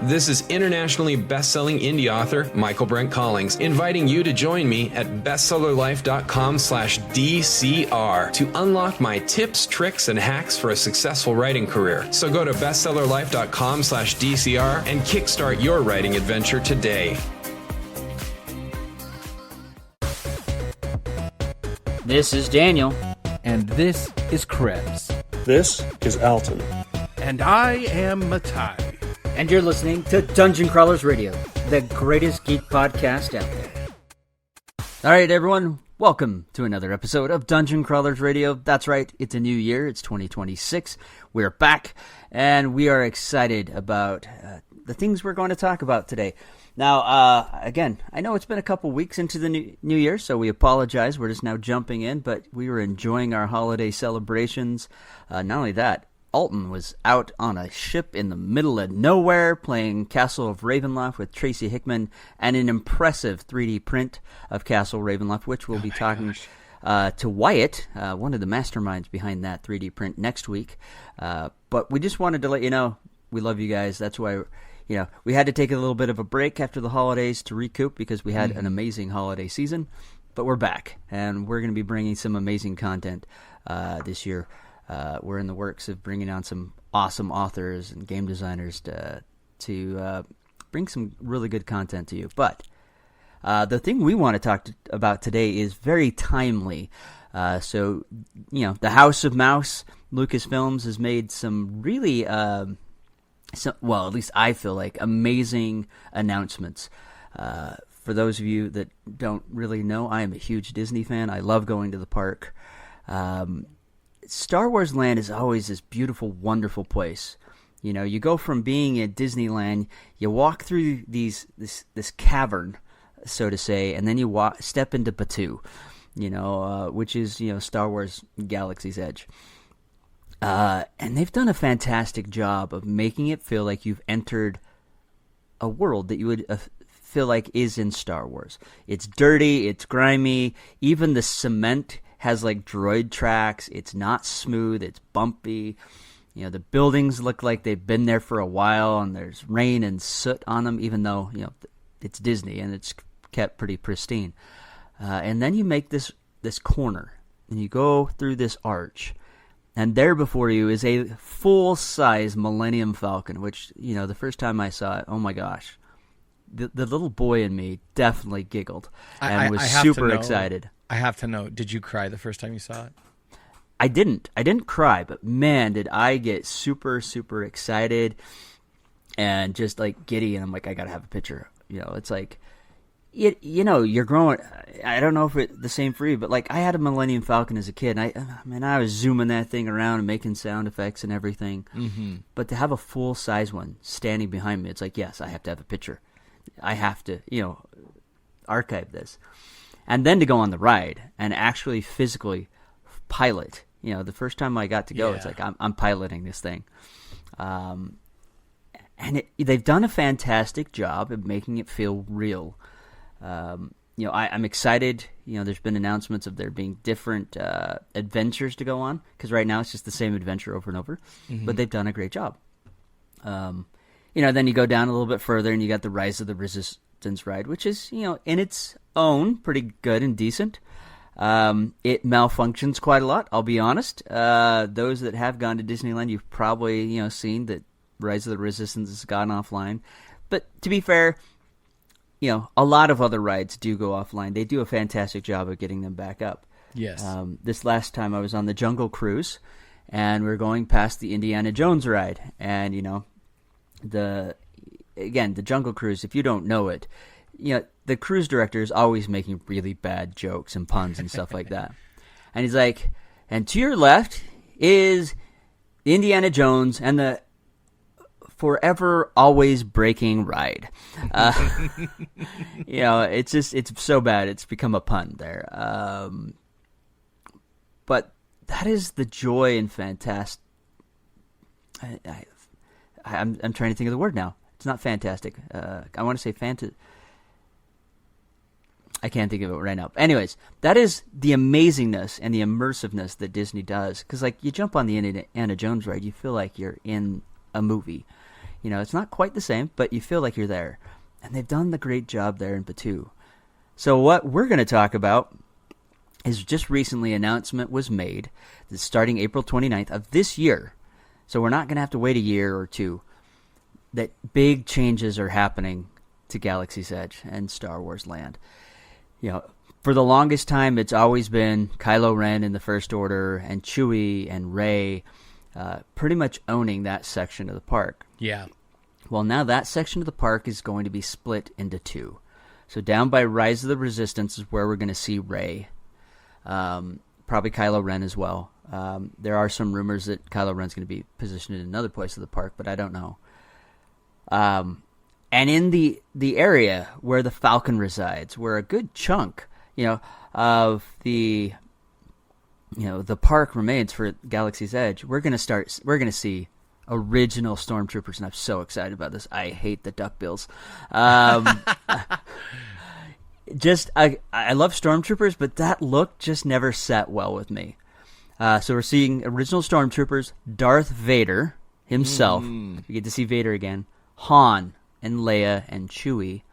This is internationally best-selling indie author Michael Brent Collings inviting you to join me at bestsellerlife.com/DCR to unlock my tips, tricks, and hacks for a successful writing career. So go to bestsellerlife.com/DCR and kickstart your writing adventure today. This is Daniel. And this is Krebs. This is Alton. And I am Matai. And you're listening to Dungeon Crawlers Radio, the greatest geek podcast out there. All right, everyone, welcome to another episode of Dungeon Crawlers Radio. That's right, it's a new year, it's 2026. We're back, and we are excited about the things we're going to talk about today. Now, again, I know it's been a couple weeks into the new year, so we apologize. We're just now jumping in, but we were enjoying our holiday celebrations. Not only that, Alton was out on a ship in the middle of nowhere playing Castle of Ravenloft with Tracy Hickman and an impressive 3D print of Castle Ravenloft, which we'll be talking to Wyatt, one of the masterminds behind that 3D print, next week. But we just wanted to let you know we love you guys. That's why we had to take a little bit of a break after the holidays to recoup because we had an amazing holiday season. But we're back, and we're going to be bringing some amazing content this year. We're in the works of bringing on some awesome authors and game designers to bring some really good content to you. But the thing we want to talk about today is very timely. So, the House of Mouse, Lucasfilms, has made some really, at least I feel like, amazing announcements. For those of you that don't really know, I am a huge Disney fan. I love going to the park. Star Wars Land is always this beautiful, wonderful place. You go from being at Disneyland, you walk through this cavern, so to say, and then you step into Batuu, which is, Star Wars Galaxy's Edge. And they've done a fantastic job of making it feel like you've entered a world that you would feel like is in Star Wars. It's dirty, it's grimy, even the cement has like droid tracks. It's not smooth, it's bumpy. The buildings look like they've been there for a while, and there's rain and soot on them, even though, it's Disney and it's kept pretty pristine. And then you make this corner, and you go through this arch, and there before you is a full-size Millennium Falcon, which, the first time I saw it, oh my gosh, the little boy in me definitely giggled and was super excited. I have to know, did you cry the first time you saw it? I didn't cry, but man, did I get super, super excited and just like giddy, and I'm like, I gotta have a picture. It's like, you're growing. I don't know if it's the same for you, but like I had a Millennium Falcon as a kid, and I was zooming that thing around and making sound effects and everything. Mm-hmm. But to have a full size one standing behind me, it's like, yes, I have to have a picture. I have to, archive this. And then to go on the ride and actually physically pilot. The first time I got to go, It's like I'm piloting this thing. And they've done a fantastic job of making it feel real. I'm excited. There's been announcements of there being different adventures to go on, because right now it's just the same adventure over and over. Mm-hmm. But they've done a great job. Then you go down a little bit further and you got the Rise of the Resistance ride, which is, in its own pretty good and decent. It malfunctions quite a lot, I'll be honest. Those that have gone to Disneyland, you've probably, seen that Rise of the Resistance has gone offline. But to be fair, a lot of other rides do go offline. They do a fantastic job of getting them back up. Yes. This last time I was on the Jungle Cruise, and we were going past the Indiana Jones ride. And, the Jungle Cruise, if you don't know it, the cruise director is always making really bad jokes and puns and stuff like that. And he's like, and to your left is Indiana Jones and the forever always breaking ride. It's so bad. It's become a pun there. But that is the joy and fantastic. I'm trying to think of the word now. It's not fantastic. I want to say I can't think of it right now. Anyways, that is the amazingness and the immersiveness that Disney does. Because, like, you jump on the Indiana Jones ride, you feel like you're in a movie. It's not quite the same, but you feel like you're there. And they've done the great job there in Batuu. So what we're going to talk about is just recently announcement was made that starting April 29th of this year, so we're not going to have to wait a year or two, that big changes are happening to Galaxy's Edge and Star Wars land. For the longest time, it's always been Kylo Ren in the First Order and Chewie and Rey pretty much owning that section of the park. Yeah. Well, now that section of the park is going to be split into two. So down by Rise of the Resistance is where we're going to see Rey. Probably Kylo Ren as well. There are some rumors that Kylo Ren's going to be positioned in another place of the park, but I don't know. And in the area where the Falcon resides, where a good chunk, of the park remains for Galaxy's Edge, we're going to see original stormtroopers, and I'm so excited about this. I hate the duckbills. I love stormtroopers, but that look just never sat well with me. So we're seeing original stormtroopers, Darth Vader himself. We get to see Vader again, Han and Leia and Chewie,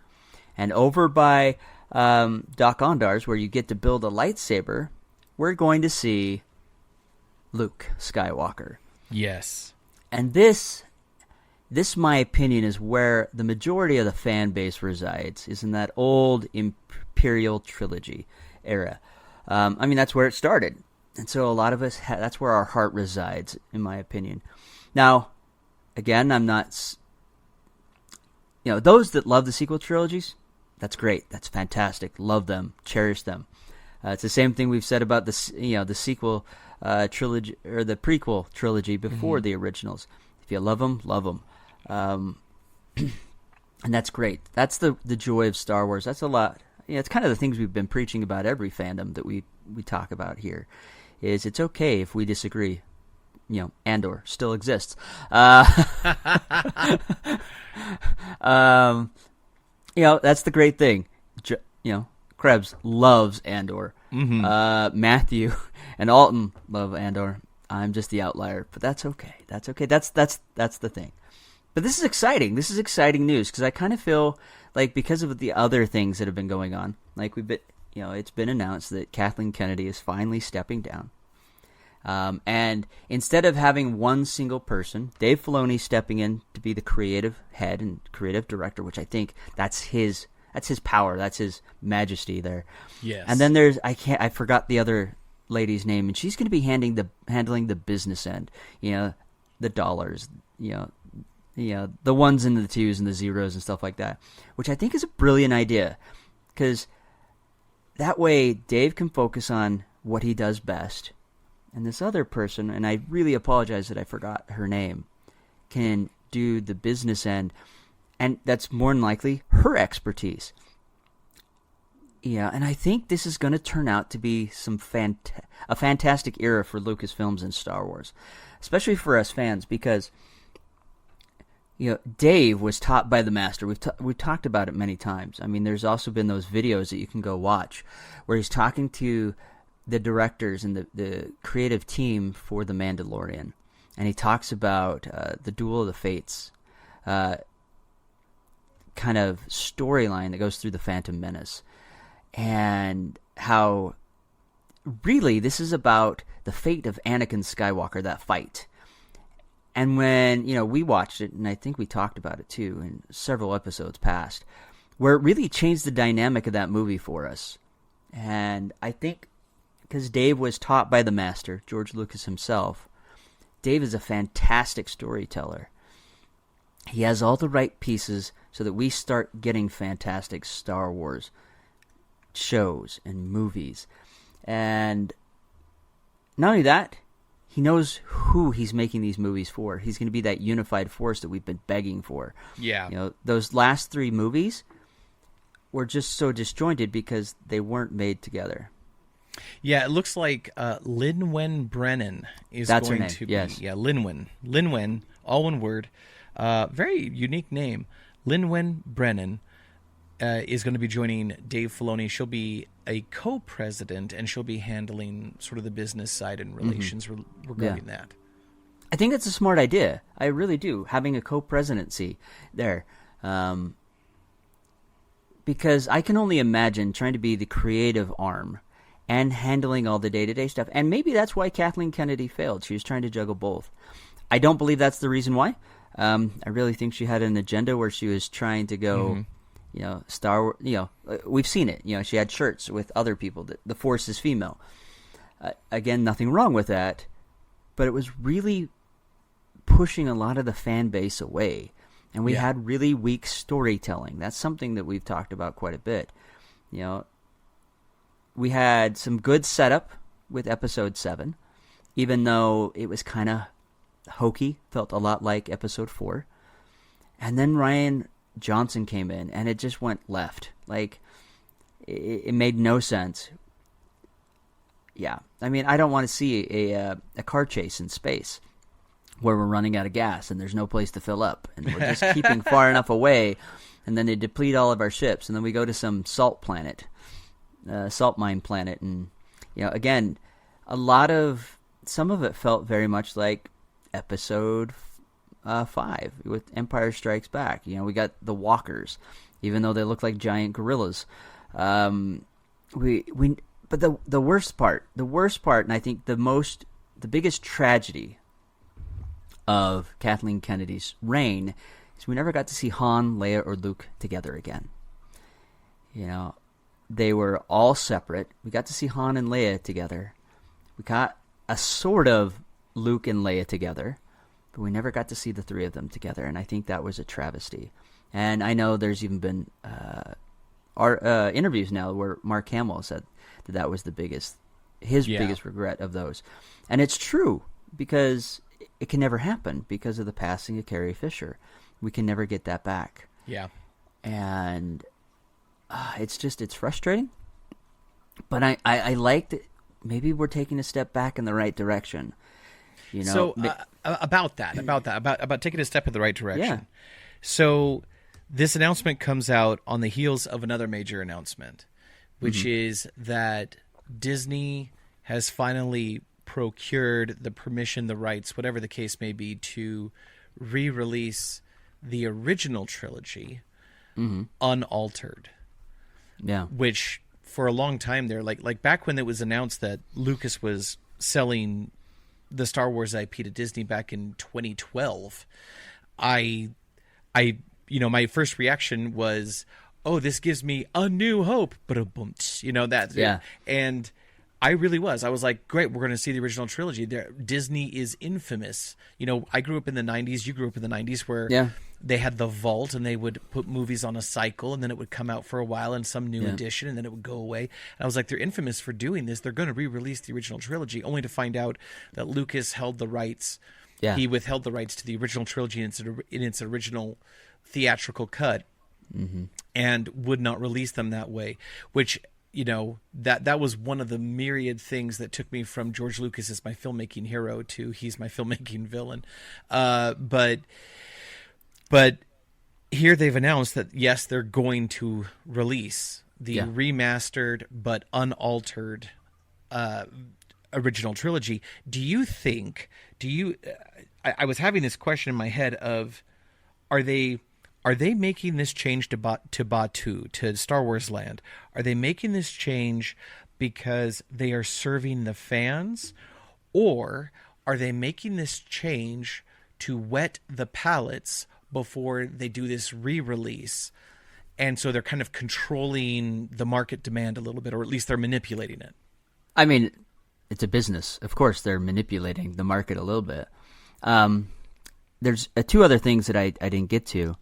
and over by Doc Ondar's, where you get to build a lightsaber, we're going to see Luke Skywalker. Yes. And this, my opinion, is where the majority of the fan base resides, is in that old Imperial trilogy era. That's where it started. And so a lot of us, that's where our heart resides, in my opinion. Now, again, I'm not... those that love the sequel trilogies, that's great. That's fantastic. Love them. Cherish them. It's the same thing we've said about the sequel trilogy, or the prequel trilogy before the originals. If you love them, love them. And that's great. That's the joy of Star Wars. That's a lot. It's kind of the things we've been preaching about every fandom that we talk about here. Is it's okay if we disagree. Andor still exists. That's the great thing. Krebs loves Andor. Matthew and Alton love Andor. I'm just the outlier, but that's okay. That's okay. That's the thing. But this is exciting. This is exciting news because I kind of feel like because of the other things that have been going on, like it's been announced that Kathleen Kennedy is finally stepping down. And instead of having one single person, Dave Filoni stepping in to be the creative head and creative director, which I think that's his power, that's his majesty there. Yes. And then I forgot the other lady's name, and she's going to be handling the business end, the dollars, the ones and the twos and the zeros and stuff like that, which I think is a brilliant idea, because that way Dave can focus on what he does best. And this other person, and I really apologize that I forgot her name, can do the business end, and that's more than likely her expertise. And I think this is going to turn out to be a fantastic era for Lucasfilms and Star Wars, especially for us fans, because Dave was taught by the master. We've talked about it many times. There's also been those videos that you can go watch where he's talking to the directors and the creative team for The Mandalorian. And he talks about the Duel of the Fates kind of storyline that goes through The Phantom Menace. And how really this is about the fate of Anakin Skywalker, that fight. And when, we watched it, and I think we talked about it too in several episodes past, where it really changed the dynamic of that movie for us. And I think because Dave was taught by the master, George Lucas himself, Dave is a fantastic storyteller. He has all the right pieces so that we start getting fantastic Star Wars shows and movies. And not only that, he knows who he's making these movies for. He's going to be that unified force that we've been begging for. Yeah. Those last three movies were just so disjointed because they weren't made together. Yeah, it looks like Lynwen Brennan is That's going her name. to be. Yes. Yeah, Lynwen, all one word. Very unique name. Lynwen Brennan is going to be joining Dave Filoni. She'll be a co-president, and she'll be handling sort of the business side and relations regarding that. I think it's a smart idea. I really do. Having a co-presidency there. Because I can only imagine trying to be the creative arm and handling all the day-to-day stuff. And maybe that's why Kathleen Kennedy failed. She was trying to juggle both. I don't believe that's the reason why. I really think she had an agenda where she was trying to go, Star Wars, we've seen it. She had shirts with other people that the Force is female. Again, nothing wrong with that. But it was really pushing a lot of the fan base away. And we had really weak storytelling. That's something that we've talked about quite a bit. We had some good setup with Episode 7, even though it was kind of hokey, felt a lot like Episode 4. And then Rian Johnson came in, and it just went left. Like, it made no sense. Yeah, I mean, I don't want to see a car chase in space where we're running out of gas and there's no place to fill up, and we're just keeping far enough away, and then they deplete all of our ships, and then we go to some salt mine planet, and again, some of it felt very much like Episode 5 with Empire Strikes Back. We got the walkers, even though they look like giant gorillas. But the worst part, and I think the biggest tragedy of Kathleen Kennedy's reign is we never got to see Han, Leia, or Luke together again. They were all separate. We got to see Han and Leia together. We got a sort of Luke and Leia together, but we never got to see the three of them together, and I think that was a travesty. And I know there's even been interviews now where Mark Hamill said that was biggest regret of those. And it's true, because it can never happen because of the passing of Carrie Fisher. We can never get that back. Yeah. And it's frustrating. But I like that maybe we're taking a step back in the right direction. So about taking a step in the right direction. Yeah. So this announcement comes out on the heels of another major announcement, which is that Disney has finally procured the permission, the rights, whatever the case may be, to re-release the original trilogy unaltered. Yeah. Which for a long time there, like back when it was announced that Lucas was selling the Star Wars IP to Disney back in 2012, I my first reaction was, oh, this gives me a new hope. But and I really was. I was like, great, we're going to see the original trilogy. Disney is infamous. I grew up in the 90s. You grew up in the 90s where they had the vault, and they would put movies on a cycle, and then it would come out for a while in some new edition, and then it would go away. And I was like, they're infamous for doing this. They're going to re-release the original trilogy, only to find out that Lucas held the rights. Yeah. He withheld the rights to the original trilogy in its original theatrical cut, and would not release them that way, which that was one of the myriad things that took me from George Lucas as my filmmaking hero to he's my filmmaking villain. But here they've announced that, yes, they're going to release the remastered but unaltered original trilogy. I was having this question in my head of, are they making this change to Batuu, to Star Wars Land? Are they making this change because they are serving the fans, or are they making this change to whet the palates before they do this re-release? And so they're kind of controlling the market demand a little bit, or at least they're manipulating it. I mean, it's a business. Of course, they're manipulating the market a little bit. There's two other things that I didn't get to.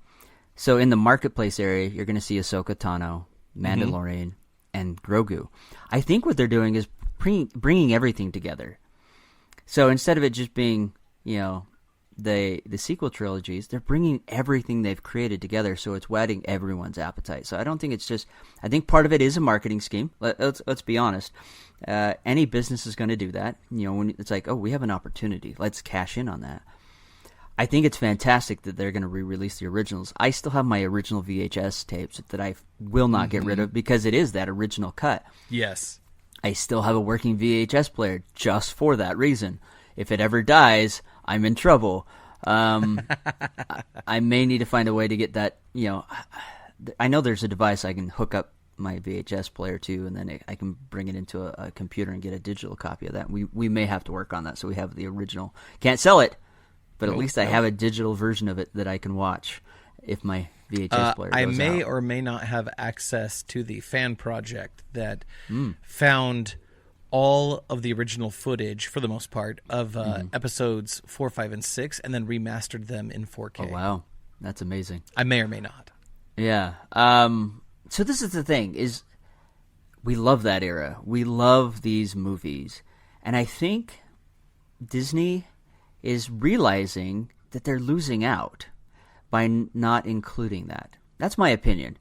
So in the marketplace area, you're going to see Ahsoka Tano, Mandalorian, and Grogu. I think what they're doing is bringing everything together. So instead of it just being, the sequel trilogies, they're bringing everything they've created together, so it's whetting everyone's appetite. So I don't think it's just. I think part of it is a marketing scheme. Let's be honest. Any business is going to do that. When it's like, oh, we have an opportunity, let's cash in on that. I think it's fantastic that they're going to re-release the originals. I still have my original VHS tapes that I will not get rid of because it is that original cut. Yes. I still have a working VHS player just for that reason. If it ever dies, I'm in trouble. I may need to find a way to get that. I know there's a device I can hook up my VHS player to, and then I can bring it into a computer and get a digital copy of that. We may have to work on that so we have the original. Can't sell it, but at least I have a digital version of it that I can watch if my VHS player goes I may out. or may not have access to the fan project that found all of the original footage, for the most part, of episodes 4, 5, and 6, and then remastered them in 4K. Oh, wow. That's amazing. I may or may not. Yeah. So this is the thing, is we love that era. We love these movies. And I think Disney is realizing that they're losing out by not including that. That's my opinion.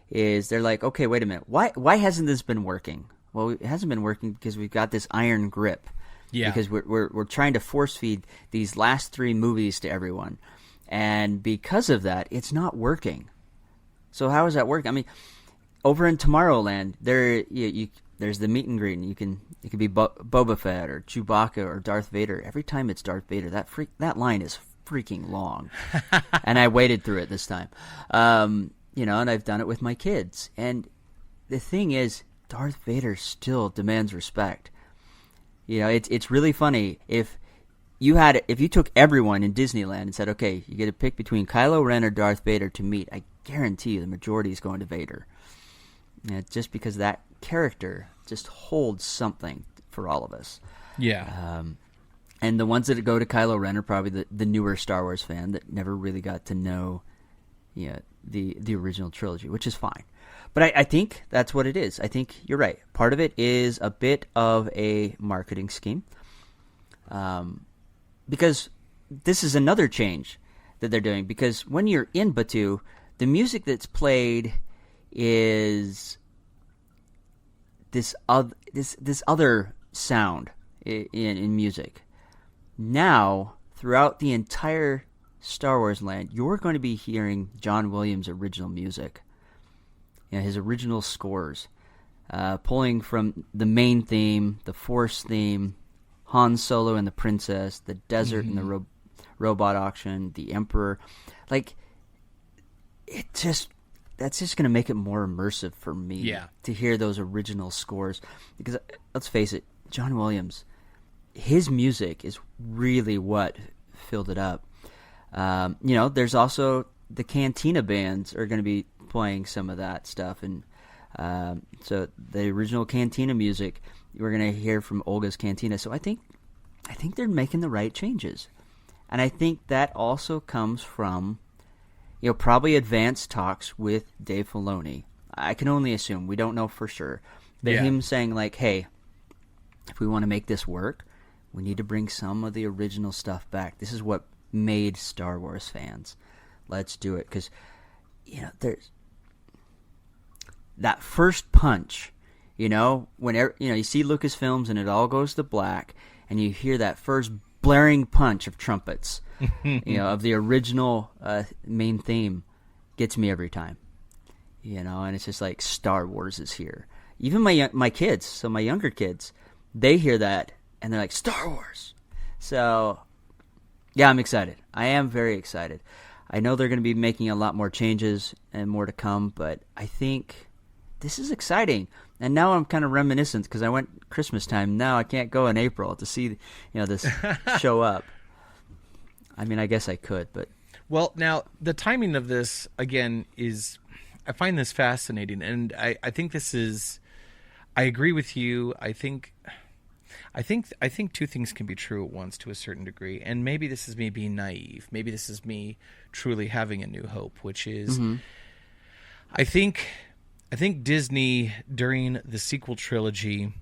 Is they're like, okay, wait a minute. Why hasn't this been working? Well, it hasn't been working because we've got this iron grip. Yeah. Because we're trying to force feed these last 3 movies to everyone. And because of that, it's not working. So how is that working? I mean, over in Tomorrowland, there's the meet and greet, and it can be Boba Fett or Chewbacca or Darth Vader. Every time it's Darth Vader, that line is freaking long, and I waded through it this time. And I've done it with my kids. And the thing is, Darth Vader still demands respect. It's really funny if you took everyone in Disneyland and said, okay, you get to pick between Kylo Ren or Darth Vader to meet. I guarantee you the majority is going to Vader. Just because that character just holds something for all of us. Yeah. And the ones that go to Kylo Ren are probably the newer Star Wars fan that never really got to know the original trilogy, which is fine. But I think that's what it is. I think you're right. Part of it is a bit of a marketing scheme. Because this is another change that they're doing. Because when you're in Batuu, the music that's played is this other sound in music. Now, throughout the entire Star Wars land, you're going to be hearing John Williams' original music. His original scores. Pulling from the main theme, the Force theme, Han Solo and the Princess, the desert and the robot auction, the Emperor. That's just going to make it more immersive for me to hear those original scores. Because, let's face it, John Williams, his music is really what filled it up. There's also the Cantina bands are going to be playing some of that stuff. And so the original Cantina music, we're going to hear from Olga's Cantina. So I think they're making the right changes. And I think that also comes from probably advanced talks with Dave Filoni. I can only assume. We don't know for sure. But him saying, hey, if we want to make this work, we need to bring some of the original stuff back. This is what made Star Wars fans. Let's do it. Because, there's that first punch, whenever, you see Lucasfilms and it all goes to black, and you hear that first blaring punch of trumpets, of the original main theme, gets me every time. And it's just like Star Wars is here. Even my kids, so my younger kids, they hear that and they're like, Star Wars. So, yeah, I'm excited. I am very excited. I know they're going to be making a lot more changes and more to come, but I think this is exciting. And now I'm kind of reminiscent because I went Christmas time. Now I can't go in April to see this show up. I mean, I guess I could, but... Well, now, the timing of this, again, is... I find this fascinating, and I think this is... I agree with you. I think two things can be true at once to a certain degree, and maybe this is me being naive. Maybe this is me truly having a new hope, which is... I think Disney, during the sequel trilogy...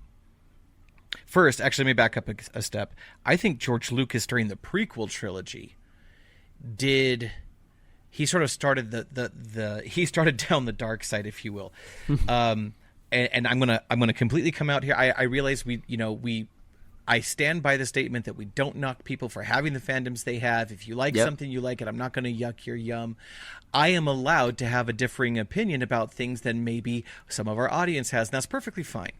First, actually, let me back up a step. I think George Lucas, during the prequel trilogy, he sort of started he started down the dark side, if you will. And I'm gonna completely come out here. I realize we I stand by the statement that we don't knock people for having the fandoms they have. If you like something, you like it. I'm not going to yuck your yum. I am allowed to have a differing opinion about things than maybe some of our audience has, and that's perfectly fine.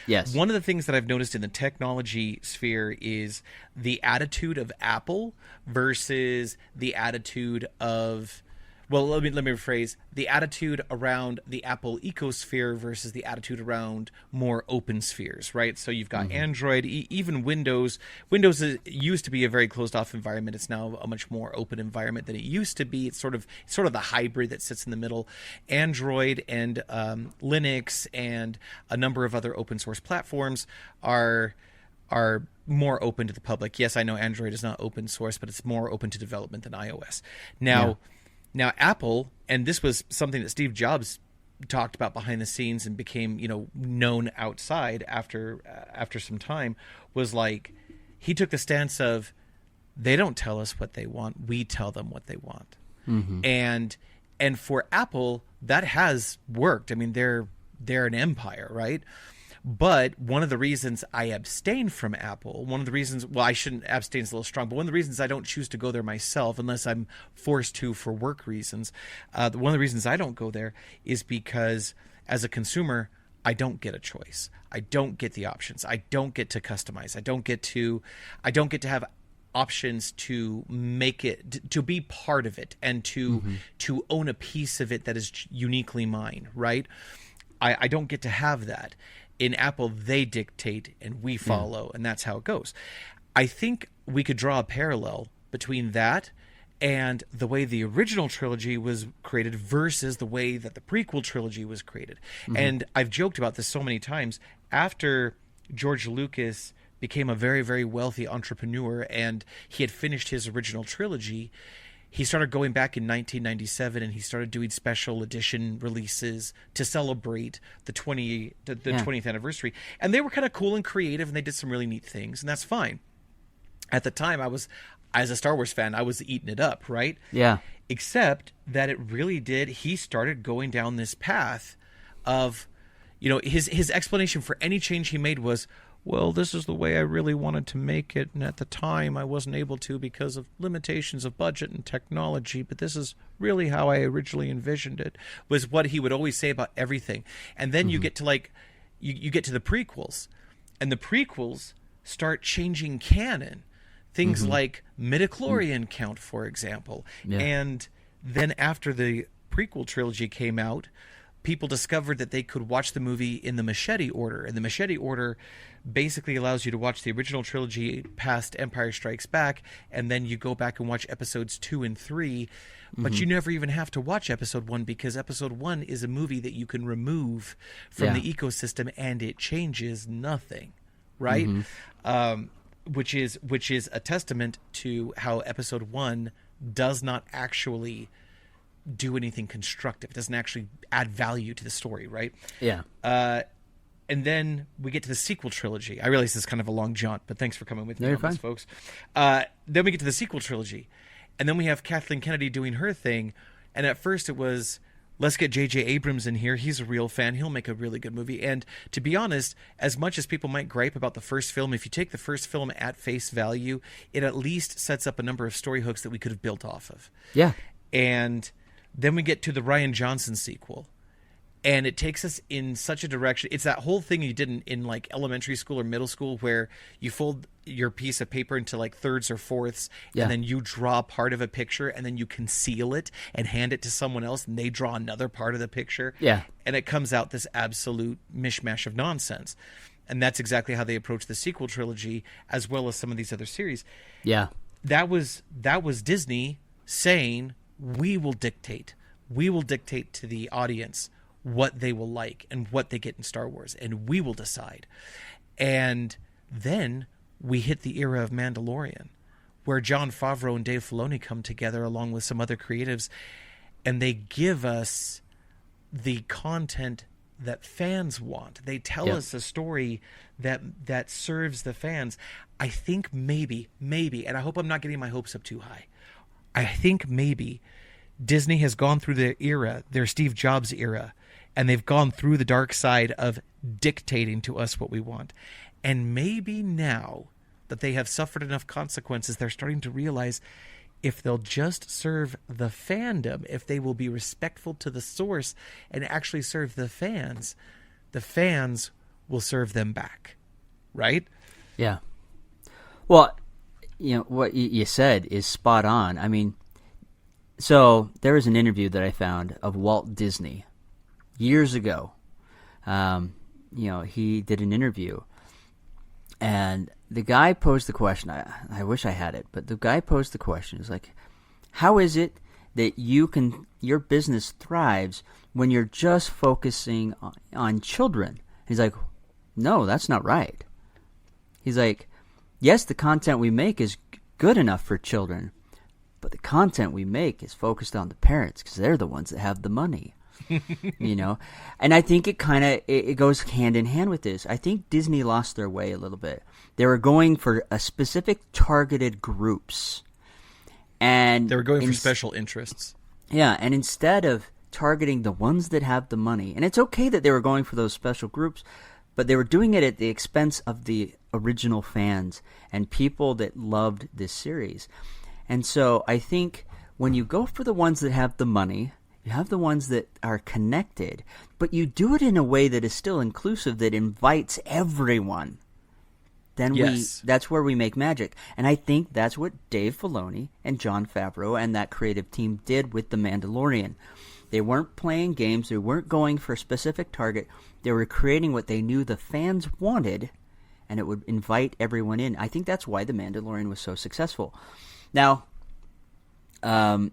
Yes. One of the things that I've noticed in the technology sphere is the attitude of Apple versus the attitude of... Well, let me rephrase. The attitude around the Apple ecosphere versus the attitude around more open spheres, right? So you've got Android, even Windows. Windows used to be a very closed-off environment. It's now a much more open environment than it used to be. It's sort of the hybrid that sits in the middle. Android and Linux and a number of other open-source platforms are more open to the public. Yes, I know Android is not open source, but it's more open to development than iOS. Now, Apple, and this was something that Steve Jobs talked about behind the scenes and became, known outside after some time, was like, he took the stance of, they don't tell us what they want, we tell them what they want. And for Apple, that has worked. I mean, they're an empire, right? But one of the reasons I abstain from Apple, I shouldn't abstain, is a little strong, but one of the reasons I don't choose to go there myself, unless I'm forced to for work reasons, one of the reasons I don't go there is because as a consumer, I don't get a choice. I don't get the options. I don't get to customize. I don't get to have options to make it, to be part of it, and to own a piece of it that is uniquely mine, right? I don't get to have that. In Apple, they dictate and we follow, and that's how it goes. I think we could draw a parallel between that and the way the original trilogy was created versus the way that the prequel trilogy was created. And I've joked about this so many times. After George Lucas became a very, very wealthy entrepreneur and he had finished his original trilogy, he started going back in 1997 and he started doing special edition releases to celebrate the 20th anniversary. And they were kind of cool and creative, and they did some really neat things, and that's fine. At the time, as a Star Wars fan, I was eating it up, right? Yeah. Except that it really did. He started going down this path of, his explanation for any change he made was, well, this is the way I really wanted to make it, and at the time I wasn't able to because of limitations of budget and technology, but this is really how I originally envisioned it, was what he would always say about everything. And then you get to you get to the prequels, and the prequels start changing canon. Things like midichlorian count, for example. Yeah. And then after the prequel trilogy came out, people discovered that they could watch the movie in the machete order. And the machete order basically allows you to watch the original trilogy past Empire Strikes Back, and then you go back and watch episodes 2 and 3. But you never even have to watch episode 1, because episode 1 is a movie that you can remove from the ecosystem and it changes nothing, right? Which is a testament to how episode 1 does not actually do anything constructive. It doesn't actually add value to the story, right? Yeah. And then we get to the sequel trilogy. I realize this is kind of a long jaunt, but thanks for coming with me on this, folks. Then we get to the sequel trilogy. And then we have Kathleen Kennedy doing her thing. And at first it was, let's get J.J. Abrams in here. He's a real fan. He'll make a really good movie. And to be honest, as much as people might gripe about the first film, if you take the first film at face value, it at least sets up a number of story hooks that we could have built off of. Yeah. And then we get to the Rian Johnson sequel, and it takes us in such a direction. It's that whole thing you did in like elementary school or middle school, where you fold your piece of paper into like thirds or fourths, and then you draw part of a picture, and then you conceal it and hand it to someone else, and they draw another part of the picture. Yeah. And it comes out this absolute mishmash of nonsense. And that's exactly how they approach the sequel trilogy, as well as some of these other series. Yeah. That was Disney saying, we will dictate to the audience what they will like and what they get in Star Wars, and we will decide. And then we hit the era of Mandalorian, where Jon Favreau and Dave Filoni come together along with some other creatives, and they give us the content that fans want. They tell us a story that serves the fans. I think maybe, and I hope I'm not getting my hopes up too high, I think maybe Disney has gone through their Steve Jobs era, and they've gone through the dark side of dictating to us what we want. And maybe now that they have suffered enough consequences. They're starting to realize if they'll just serve the fandom, if they will be respectful to the source and actually serve the fans will serve them back. Right? Yeah. Well, what you said is spot on. I mean, so there was an interview that I found of Walt Disney years ago. He did an interview, and the guy posed the question. I wish I had it, but the guy posed the question. It's like, how is it that your business thrives when you're just focusing on children? He's like, no, that's not right. He's like, yes, the content we make is good enough for children, but the content we make is focused on the parents because they're the ones that have the money. And I think it goes hand in hand with this. I think Disney lost their way a little bit. They were going for a specific targeted groups, and they were going for special interests. Yeah, and instead of targeting the ones that have the money, and it's okay that they were going for those special groups, but they were doing it at the expense of the original fans and people that loved this series. And so I think when you go for the ones that have the money, you have the ones that are connected, but you do it in a way that is still inclusive, that invites everyone, then that's where we make magic. And I think that's what Dave Filoni and Jon Favreau and that creative team did with The Mandalorian. They weren't playing games. They weren't going for a specific target. They were creating what they knew the fans wanted, and it would invite everyone in. I think that's why The Mandalorian was so successful. Now, I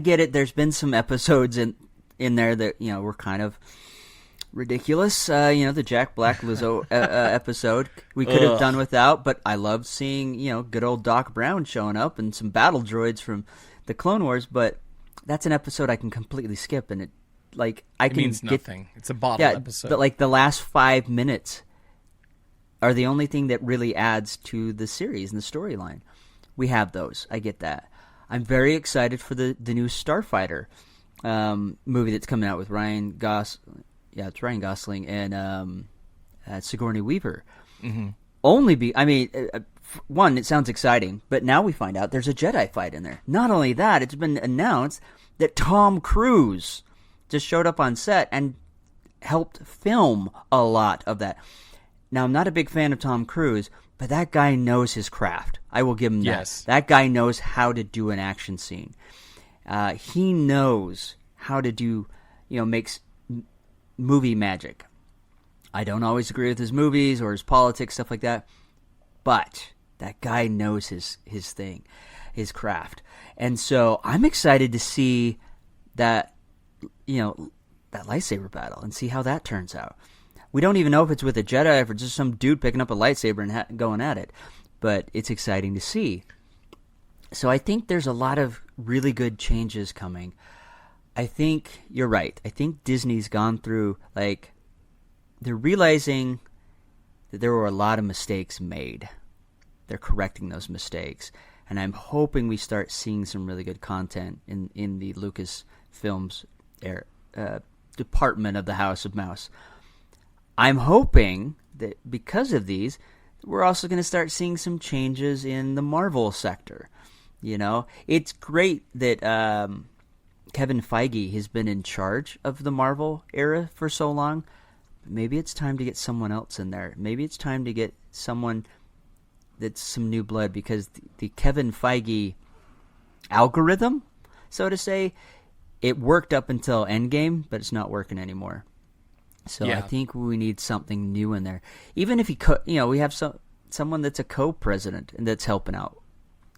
get it. There's been some episodes in there that were kind of ridiculous. The Jack Black Lizzo episode we could have done without, but I loved seeing good old Doc Brown showing up and some battle droids from the Clone Wars. But that's an episode I can completely skip, and it means nothing. It's a bottle episode. But the last 5 minutes are the only thing that really adds to the series and the storyline. We have those. I get that. I'm very excited for the new Starfighter movie that's coming out with Ryan Gosling. Yeah, it's Ryan Gosling and Sigourney Weaver. Mm-hmm. One, it sounds exciting, but now we find out there's a Jedi fight in there. Not only that, it's been announced that Tom Cruise just showed up on set and helped film a lot of that. Now, I'm not a big fan of Tom Cruise, but that guy knows his craft. I will give him that. Yes. That guy knows how to do an action scene. He knows how to do, makes movie magic. I don't always agree with his movies or his politics, stuff like that, but that guy knows his thing, his craft. And so I'm excited to see that, that lightsaber battle and see how that turns out. We don't even know if it's with a Jedi, if it's just some dude picking up a lightsaber and going at it. But it's exciting to see. So I think there's a lot of really good changes coming. I think you're right. I think Disney's gone through, they're realizing that there were a lot of mistakes made. They're correcting those mistakes. And I'm hoping we start seeing some really good content in the Lucasfilm's department of the House of Mouse. I'm hoping that because of these, we're also going to start seeing some changes in the Marvel sector. It's great that Kevin Feige has been in charge of the Marvel era for so long. Maybe it's time to get someone else in there. Maybe it's time to get someone that's some new blood, because the Kevin Feige algorithm, so to say, it worked up until Endgame, but it's not working anymore. So yeah. I think we need something new in there. Even if we have someone that's a co-president and that's helping out.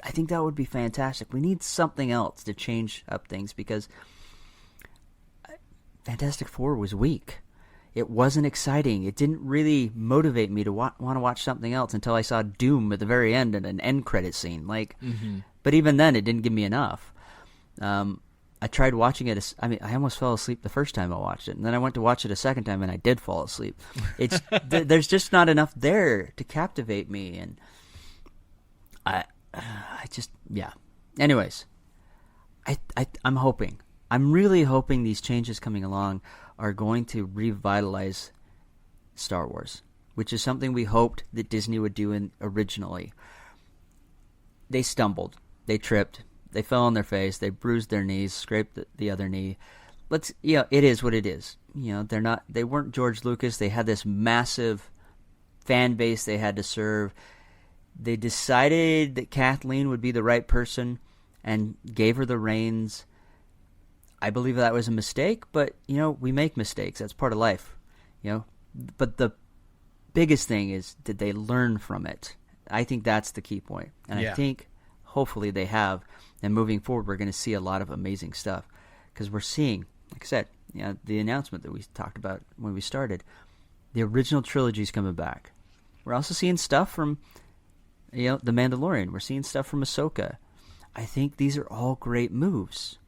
I think that would be fantastic. We need something else to change up things, because Fantastic Four was weak. It wasn't exciting. It didn't really motivate me to want to watch something else until I saw Doom at the very end and an end credit scene. But even then, it didn't give me enough. I tried watching it. I almost fell asleep the first time I watched it, and then I went to watch it a second time, and I did fall asleep. It's there's just not enough there to captivate me, and yeah. Anyways, I'm hoping. I'm really hoping these changes coming along are going to revitalize Star Wars. which is something we hoped that Disney would do originally. They stumbled. They tripped. They fell on their face. They bruised their knees, scraped the other knee. It is what it is. They weren't George Lucas. They had this massive fan base they had to serve. They decided that Kathleen would be the right person and gave her the reins. I believe that was a mistake, but, we make mistakes. That's part of life, But the biggest thing is, did they learn from it? I think that's the key point. And I think, hopefully, they have. And moving forward, we're going to see a lot of amazing stuff. Because we're seeing, like I said, the announcement that we talked about when we started, the original trilogy's coming back. We're also seeing stuff from, The Mandalorian. We're seeing stuff from Ahsoka. I think these are all great moves.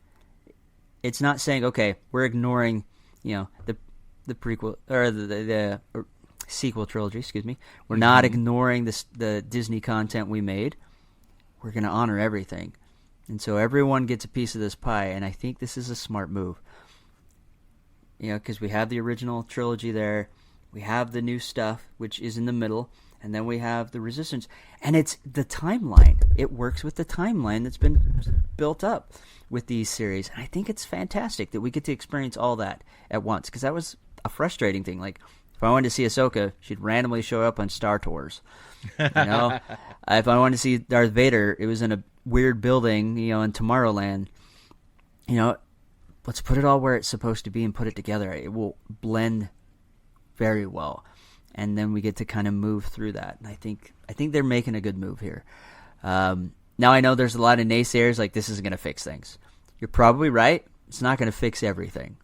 It's not saying, okay, we're ignoring, the prequel or the sequel trilogy. Excuse me. We're not ignoring the Disney content we made. We're going to honor everything, and so everyone gets a piece of this pie. And I think this is a smart move. Because we have the original trilogy there, we have the new stuff, which is in the middle. And then we have the Resistance. And it's the timeline. It works with the timeline that's been built up with these series. And I think it's fantastic that we get to experience all that at once. Because that was a frustrating thing. Like, if I wanted to see Ahsoka, she'd randomly show up on Star Tours. If I wanted to see Darth Vader, it was in a weird building, in Tomorrowland. Let's put it all where it's supposed to be and put it together. It will blend very well. And then we get to kind of move through that. And I think they're making a good move here. Now I know there's a lot of naysayers like this isn't going to fix things. You're probably right. It's not going to fix everything.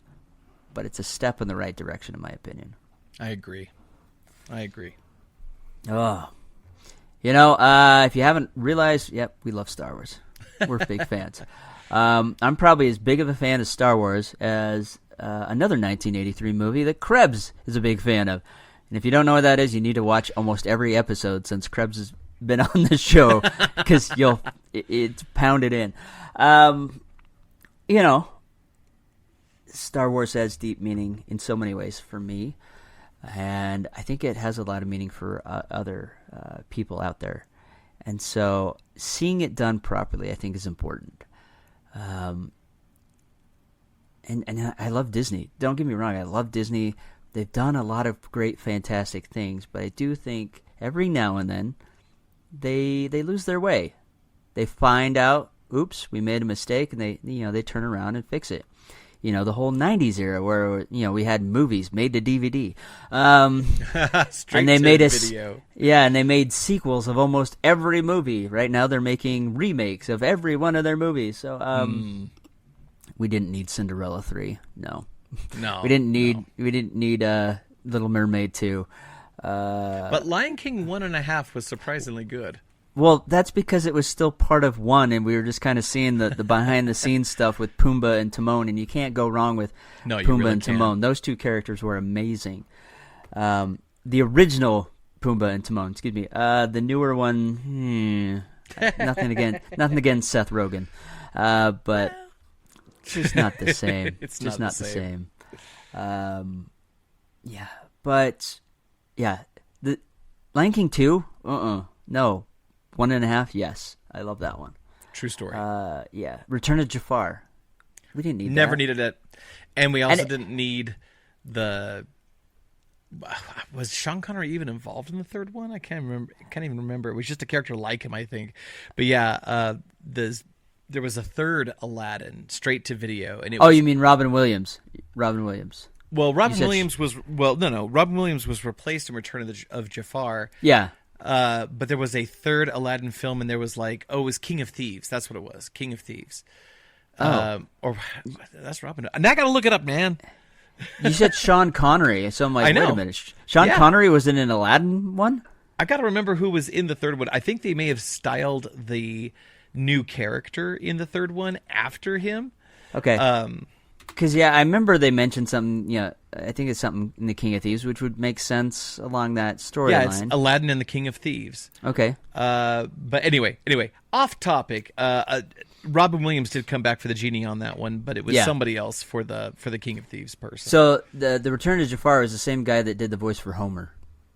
But it's a step in the right direction in my opinion. I agree. Oh. If you haven't realized, we love Star Wars. We're big fans. I'm probably as big of a fan of Star Wars as another 1983 movie that Krebs is a big fan of. And if you don't know what that is, you need to watch almost every episode since Krebs has been on the show because it's pounded in. Star Wars has deep meaning in so many ways for me, and I think it has a lot of meaning for other people out there. And so seeing it done properly, I think, is important. And I love Disney. Don't get me wrong, I love Disney. They've done a lot of great, fantastic things, but I do think every now and then they lose their way. They find out, oops, we made a mistake, and they turn around and fix it. The whole 90s era where, we had movies made to DVD. Straight and they to made video. And they made sequels of almost every movie. Right now they're making remakes of every one of their movies. So we didn't need Cinderella 3. No. We didn't need Little Mermaid 2. But Lion King 1.5 was surprisingly good. Well, that's because it was still part of 1, and we were just kind of seeing the behind-the-scenes stuff with Pumbaa and Timon, and you can't go wrong with Pumbaa really and Timon. Those two characters were amazing. The original Pumbaa and Timon, excuse me. The newer one, nothing against Seth Rogen, but it's just not the same. It's just not the same. The Lion King 2, no. 1.5, yes. I love that one. True story. Return of Jafar. We didn't need that. Never needed it. And we also didn't need the... Was Sean Connery even involved in the third one? I can't even remember. It was just a character like him, I think. But there was a third Aladdin straight to video, and you mean Robin Williams? Robin Williams. Well, Robin Williams was Robin Williams was replaced in Return of Jafar. Yeah. But there was a third Aladdin film, and there was it was King of Thieves. That's what it was, King of Thieves. Or that's Robin. And I gotta look it up, man. You said Sean Connery, so I'm like, I know. wait a minute. Sean Connery was in an Aladdin one? I gotta remember who was in the third one. I think they may have styled the new character in the third one after him. Okay. Because, I remember they mentioned something, I think it's something in the King of Thieves, which would make sense along that storyline. Yeah, it's Aladdin and the King of Thieves. Okay. But anyway, off topic. Robin Williams did come back for the genie on that one, but it was somebody else for the King of Thieves person. So the Return of Jafar is the same guy that did the voice for Homer.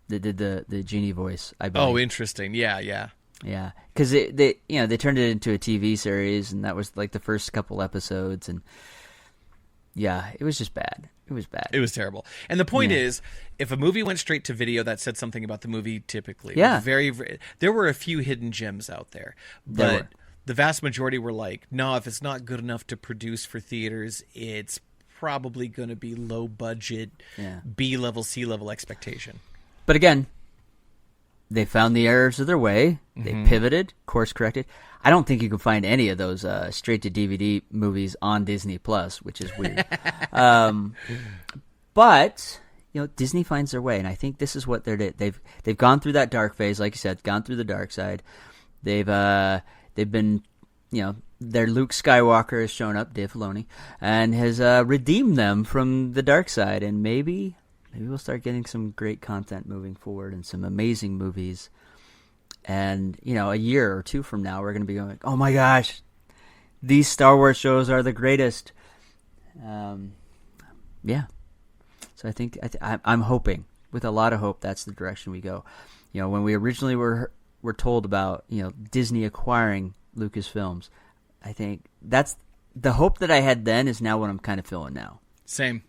that did the genie voice, I believe. Oh, interesting. Yeah. Yeah, because they turned it into a TV series, and that was like the first couple episodes, and yeah, it was just bad. It was bad. It was terrible. And the point is, if a movie went straight to video, that said something about the movie typically. Yeah. There were a few hidden gems out there, but the vast majority were like, no, if it's not good enough to produce for theaters, it's probably going to be low budget, B-level, C-level expectation. But again, they found the errors of their way. They pivoted, course corrected. I don't think you can find any of those straight to DVD movies on Disney Plus, which is weird. But Disney finds their way, and I think this is what they've gone through that dark phase, like you said, gone through the dark side. They've been their Luke Skywalker has shown up, Dave Filoni, and has redeemed them from the dark side, and maybe we'll start getting some great content moving forward and some amazing movies. And, a year or two from now, we're going to be going, oh my gosh, these Star Wars shows are the greatest. Yeah. So I think I'm hoping, with a lot of hope, that's the direction we go. When we originally were told about, Disney acquiring Lucasfilms, I think that's the hope that I had then is now what I'm kind of feeling now. Same.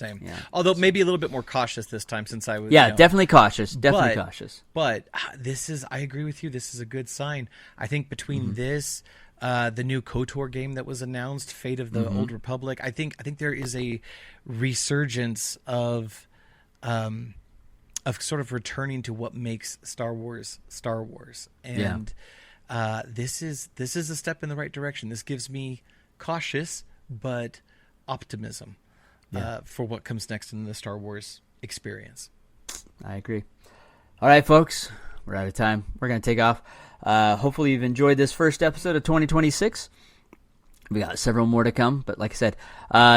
Yeah. Although maybe a little bit more cautious this time, since I was definitely cautious. Cautious. But I agree with you. This is a good sign. I think between this, the new KOTOR game that was announced, Fate of the Old Republic, I think there is a resurgence of sort of returning to what makes Star Wars, and this is a step in the right direction. This gives me cautious but optimism. For what comes next in the Star Wars experience. I agree. All right, folks, we're out of time. We're going to take off. Hopefully you've enjoyed this first episode of 2026. We got several more to come, but like I said,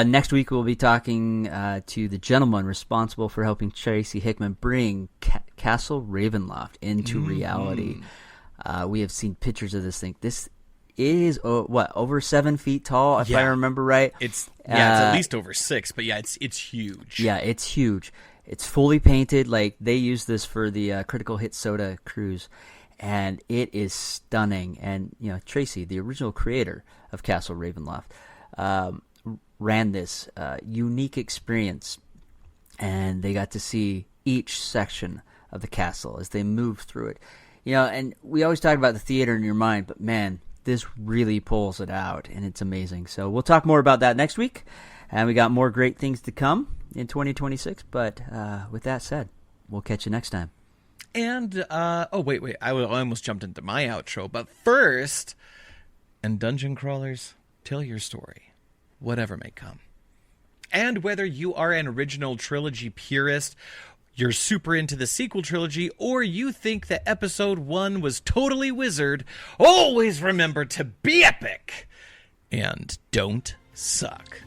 next week we'll be talking to the gentleman responsible for helping Tracy Hickman bring Castle Ravenloft into reality. We have seen pictures of this thing. This is over 7 feet tall, if I remember right. It's at least over 6, but it's huge. Yeah, it's huge. It's fully painted. Like, they use this for the Critical Hit Soda cruise, and it is stunning. And Tracy, the original creator of Castle Ravenloft, ran this unique experience, and they got to see each section of the castle as they moved through it. And we always talk about the theater in your mind, but man, this really pulls it out, and it's amazing. So we'll talk more about that next week, and we got more great things to come in 2026. But with that said, we'll catch you next time. And wait, I almost jumped into my outro, but first, and Dungeon Crawlers, tell your story, whatever may come. And whether you are an original trilogy purist, you're super into the sequel trilogy, or you think that episode 1 was totally wizard, always remember to be epic and don't suck.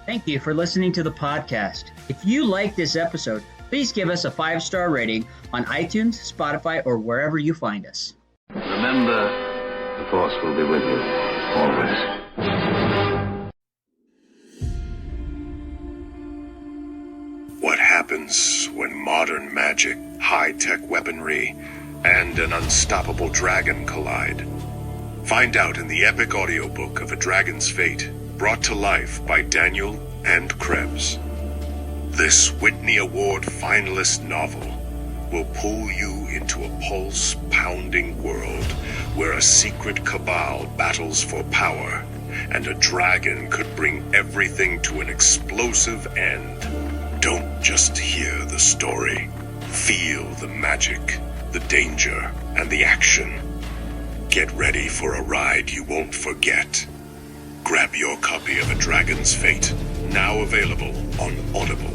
Thank you for listening to the podcast. If you like this episode, please give us a 5-star rating on iTunes, Spotify, or wherever you find us. Remember, the Force will be with you, always. What happens when modern magic, high-tech weaponry, and an unstoppable dragon collide? Find out in the epic audiobook of A Dragon's Fate, brought to life by Daniel and Krebs. This Whitney Award finalist novel will pull you into a pulse-pounding world where a secret cabal battles for power, and a dragon could bring everything to an explosive end. Don't just hear the story. Feel the magic, the danger, and the action. Get ready for a ride you won't forget. Grab your copy of A Dragon's Fate, now available on Audible.